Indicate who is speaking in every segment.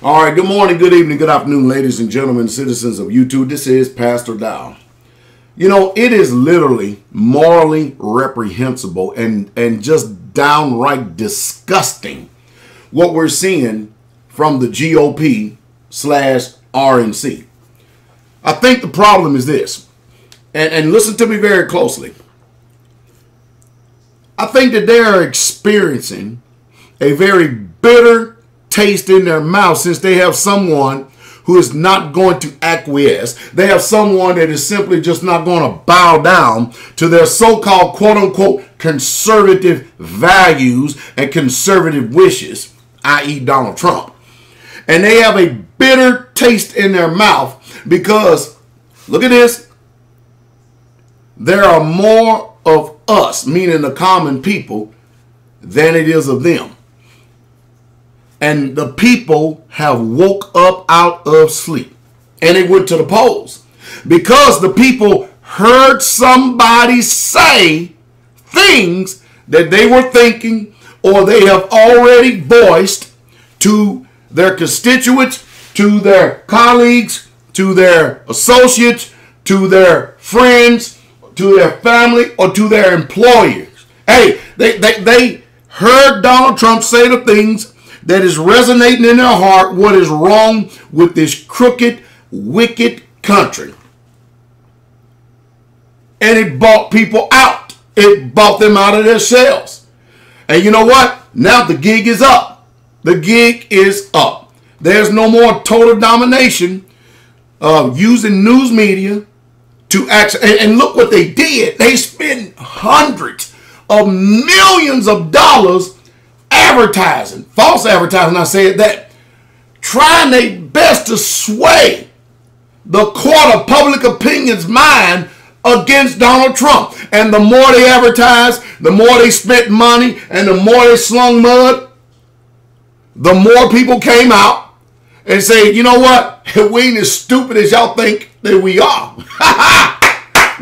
Speaker 1: All right, good morning, good evening, good afternoon, ladies and gentlemen, citizens of YouTube. This is Pastor Dow. You know, it is literally morally reprehensible and just downright disgusting what we're seeing from the GOP / RNC. I think the problem is this, and listen to me very closely. I think that they are experiencing a very bitter taste in their mouth since they have someone who is not going to acquiesce. They have someone that is simply just not going to bow down to their so-called quote-unquote conservative values and conservative wishes, i.e. Donald Trump. And they have a bitter taste in their mouth because, look at this, there are more of us, meaning the common people, than it is of them. And the people have woke up out of sleep and they went to the polls because the people heard somebody say things that they were thinking or they have already voiced to their constituents, to their colleagues, to their associates, to their friends, to their family, or to their employers. Hey, they heard Donald Trump say the things that is resonating in their heart, what is wrong with this crooked, wicked country. And it bought people out. It bought them out of their shells. And you know what? Now the gig is up. The gig is up. There's no more total domination of using news media to actually, and look what they did. They spent hundreds of millions of dollars advertising, false advertising, I said that, trying their best to sway the court of public opinion's mind against Donald Trump. And the more they advertised, the more they spent money, and the more they slung mud, the more people came out and said, you know what, we ain't as stupid as y'all think that we are.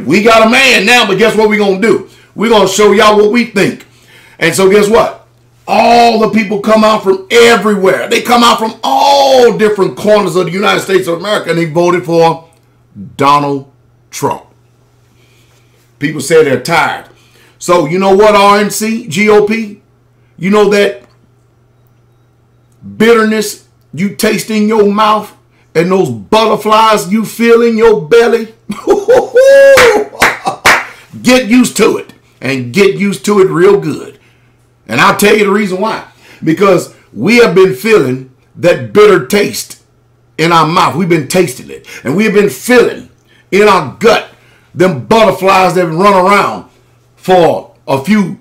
Speaker 1: We got a man now, but guess what we're going to do? We're going to show y'all what we think. And so guess what? All the people come out from everywhere. They come out from all different corners of the United States of America, and they voted for Donald Trump. People say they're tired. So you know what, RNC, GOP? You know that bitterness you taste in your mouth and those butterflies you feel in your belly? Get used to it, and get used to it real good. And I'll tell you the reason why. Because we have been feeling that bitter taste in our mouth. We've been tasting it. And we have been feeling in our gut them butterflies that run around for a few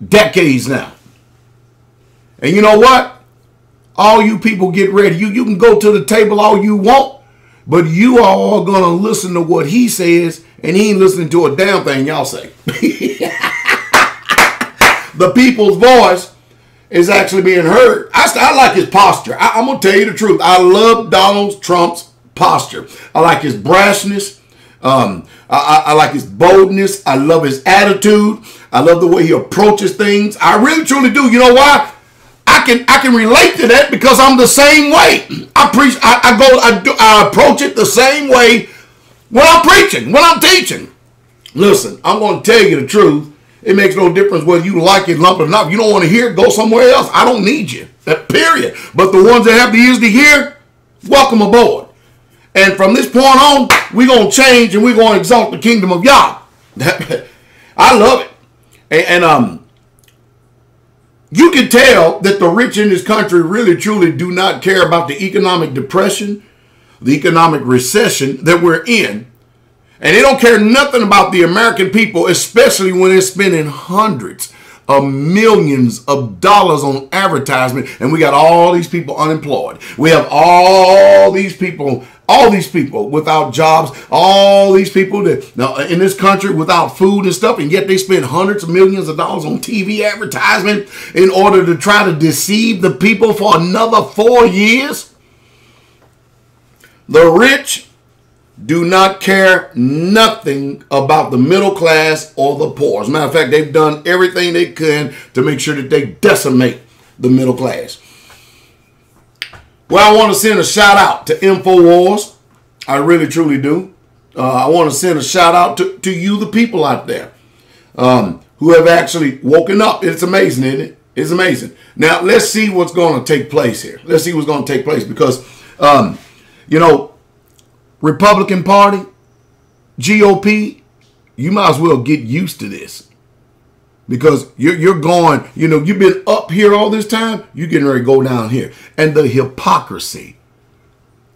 Speaker 1: decades now. And you know what? All you people get ready. You can go to the table all you want, but you are all going to listen to what he says, and he ain't listening to a damn thing y'all say. The people's voice is actually being heard. I like his posture. I'm going to tell you the truth. I love Donald Trump's posture. I like his brashness. I like his boldness. I love his attitude. I love the way he approaches things. I really, truly do. You know why? I can relate to that because I'm the same way. I approach it the same way when I'm preaching, when I'm teaching. Listen, I'm going to tell you the truth. It makes no difference whether you like it, lump it or not. If you don't want to hear it, go somewhere else. I don't need you. Period. But the ones that have the ears to hear, welcome aboard. And from this point on, we're going to change and we're going to exalt the kingdom of Yah. I love it. And you can tell that the rich in this country really, truly do not care about the economic depression, the economic recession that we're in. And they don't care nothing about the American people, especially when they're spending hundreds of millions of dollars on advertisement. And we got all these people unemployed. We have all these people without jobs, all these people that in this country without food and stuff. And yet they spend hundreds of millions of dollars on TV advertisement in order to try to deceive the people for another 4 years. The rich do not care nothing about the middle class or the poor. As a matter of fact, they've done everything they can to make sure that they decimate the middle class. Well, I want to send a shout out to InfoWars. I really, truly do. I want to send a shout out to you, the people out there, who have actually woken up. It's amazing, isn't it? It's amazing. Now, let's see what's going to take place here. Let's see what's going to take place because, you know, Republican Party, GOP, you might as well get used to this because you're going, you know, you've been up here all this time. You're getting ready to go down here. And the hypocrisy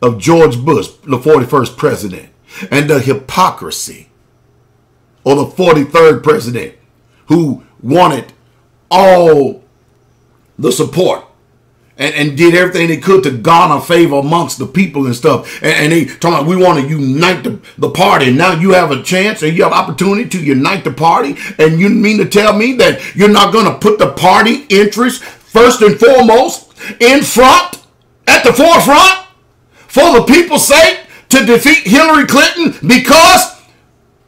Speaker 1: of George Bush, the 41st president, and the hypocrisy of the 43rd president who wanted all the support and did everything they could to garner favor amongst the people and stuff. And they talking about we want to unite the party. And now you have a chance and you have opportunity to unite the party. And you mean to tell me that you're not going to put the party interest first and foremost in front, at the forefront, for the people's sake, to defeat Hillary Clinton because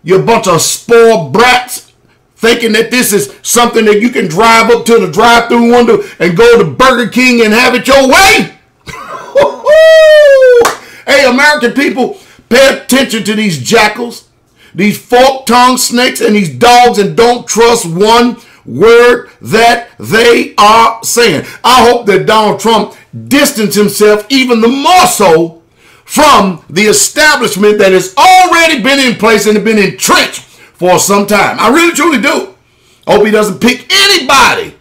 Speaker 1: you're a bunch of spoiled brats thinking that this is something that you can drive up to the drive-through window and go to Burger King and have it your way? Hey, American people, pay attention to these jackals, these fork-tongued snakes, and these dogs, and don't trust one word that they are saying. I hope that Donald Trump distanced himself even the more so from the establishment that has already been in place and been entrenched for some time. I really, truly do. I hope he doesn't pick anybody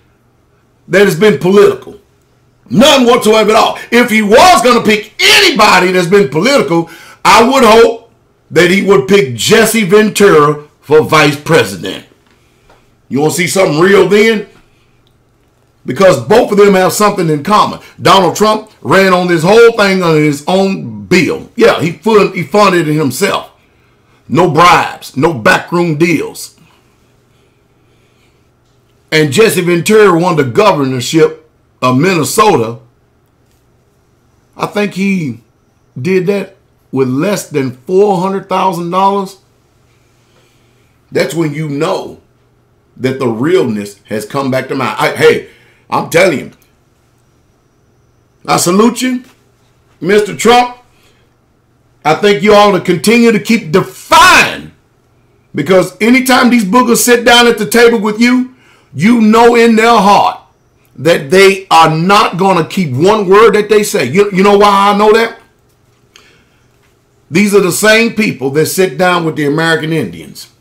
Speaker 1: that has been political. None whatsoever at all. If he was going to pick anybody that's been political, I would hope that he would pick Jesse Ventura for vice president. You want to see something real then? Because both of them have something in common. Donald Trump ran on this whole thing under his own bill. Yeah, he funded it himself. No bribes, no backroom deals. And Jesse Ventura won the governorship of Minnesota. I think he did that with less than $400,000. That's when you know that the realness has come back to mind. Hey, I'm telling you, I salute you, Mr. Trump. I think you ought to continue to keep defying, because anytime these boogers sit down at the table with you, you know in their heart that they are not going to keep one word that they say. You know why I know that? These are the same people that sit down with the American Indians.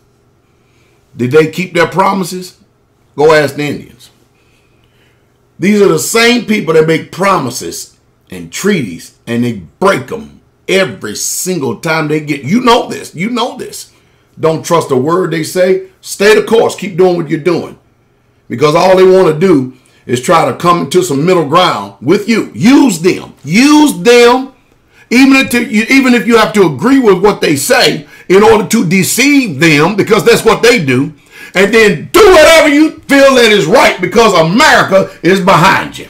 Speaker 1: Did they keep their promises? Go ask the Indians. These are the same people that make promises and treaties and they break them every single time they get. You know this. You know this. Don't trust a word they say. Stay the course. Keep doing what you're doing. Because all they want to do is try to come into some middle ground with you. Use them. Use them. Even if you have to agree with what they say in order to deceive them, because that's what they do. And then do whatever you feel that is right because America is behind you.